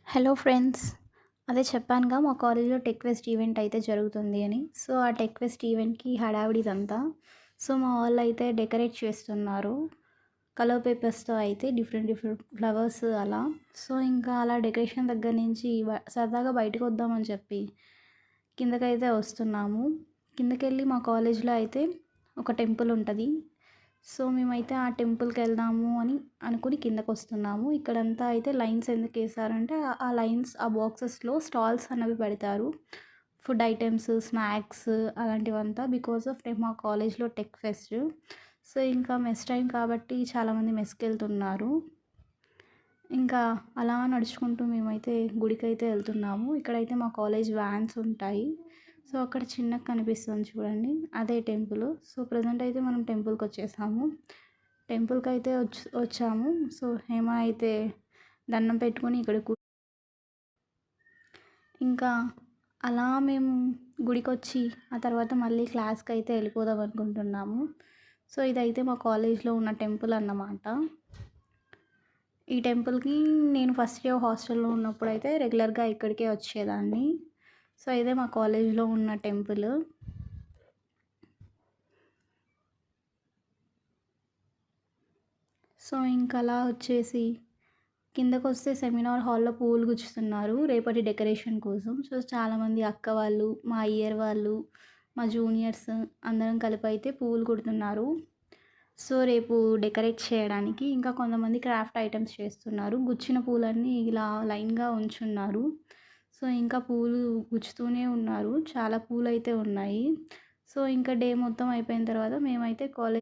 Hello friends. అదే చెప్పానుగా మా కాలేజ్‌లో టెక్ ఫెస్ట్ ఈవెంట్ అయితే జరుగుతుంది అని. సో, ఆ టెక్ ఫెస్ట్ ఈవెంట్‌కి హడావిడి ఇదంతా. సో, మా వాళ్ళైతే డెకరేట్ చేస్తున్నారు. కలర్ పేపర్స్‌తో అయితే డిఫరెంట్ డిఫరెంట్ ఫ్లవర్స్ అలా. సో, ఇంకా అలా డెకరేషన్ దగ్గర నుంచి సరదాగా బయటకొద్దామని చెప్పి కిందకైతే వస్తున్నాము. కిందకెళ్ళి మా కాలేజ్‌లో అయితే ఒక టెంపుల్ ఉంటది. సో, మేమైతే ఆ టెంపుల్‌కెళ్దాము అని అనుకుని కిందకొస్తున్నాము. ఇక్కడంతా అయితే లైన్స్ ఎందుకేశారంటే, ఆ లైన్స్ ఆ బాక్సెస్‌లో స్టాల్స్ అనేవి పెడతారు. ఫుడ్ ఐటెమ్స్, స్నాక్స్ అలాంటివంతా బికాస్ ఆఫ్ మా కాలేజ్‌లో టెక్ ఫెస్ట్. సో, ఇంకా మెస్ టైమ్ కాబట్టి చాలామంది మెస్‌కెళ్తున్నారు. ఇంకా అలా నడుచుకుంటూ మేమైతే గుడికైతే ఎళ్తున్నాము. ఇక్కడైతే మా కాలేజ్ వ్యాన్స్ ఉంటాయి. సో, అక్కడ చిన్నగా కనిపిస్తుంది చూడండి. అదే టెంపుల్. సో, ప్రెజెంట్ అయితే మనం టెంపుల్‌కొచ్చేసాము. టెంపుల్‌కైతే వచ్చాము. సో, హేమ అయితే దండం పెట్టుకొని ఇక్కడ ఇంకా అలా మేము గుడికొచ్చి ఆ తర్వాత మళ్ళీ క్లాస్‌కైతే వెళ్ళిపోదాం అనుకుంటున్నాము. సో, ఇదైతే మా కాలేజ్‌లో ఉన్న టెంపుల్ అన్నమాట. ఈ టెంపుల్‌కి నేను ఫస్ట్ ఇయర్ హాస్టల్‌లో ఉన్నప్పుడైతే రెగ్యులర్‌గా ఇక్కడికే వచ్చేదాన్ని. సో, ఇదే మా కాలేజ్‌లో ఉన్న టెంపుల్. సో, ఇంకలా వచ్చేసి కిందకొస్తే సెమినార్ హాల్‌లో పువ్వులు గుచ్చుతున్నారు రేపటి డెకరేషన్ కోసం. సో, చాలామంది అక్క వాళ్ళు, మా ఇయర్ వాళ్ళు, మా జూనియర్స్ అందరం కలిపైతే పువ్వులు కుడుతున్నారు. సో, రేపు డెకరేట్ చేయడానికి. ఇంకా కొంతమంది క్రాఫ్ట్ ఐటెమ్స్ చేస్తున్నారు. గుచ్చిన పూలన్నీ ఇలా లైన్‌గా ఉంచున్నారు. సో, ఇంకా పూలు గుచ్చుతూనే ఉన్నారు. చాలా పూలైతే ఉన్నాయి. సో, ఇంకా డే మొత్తం అయిపోయిన తర్వాత మేమైతే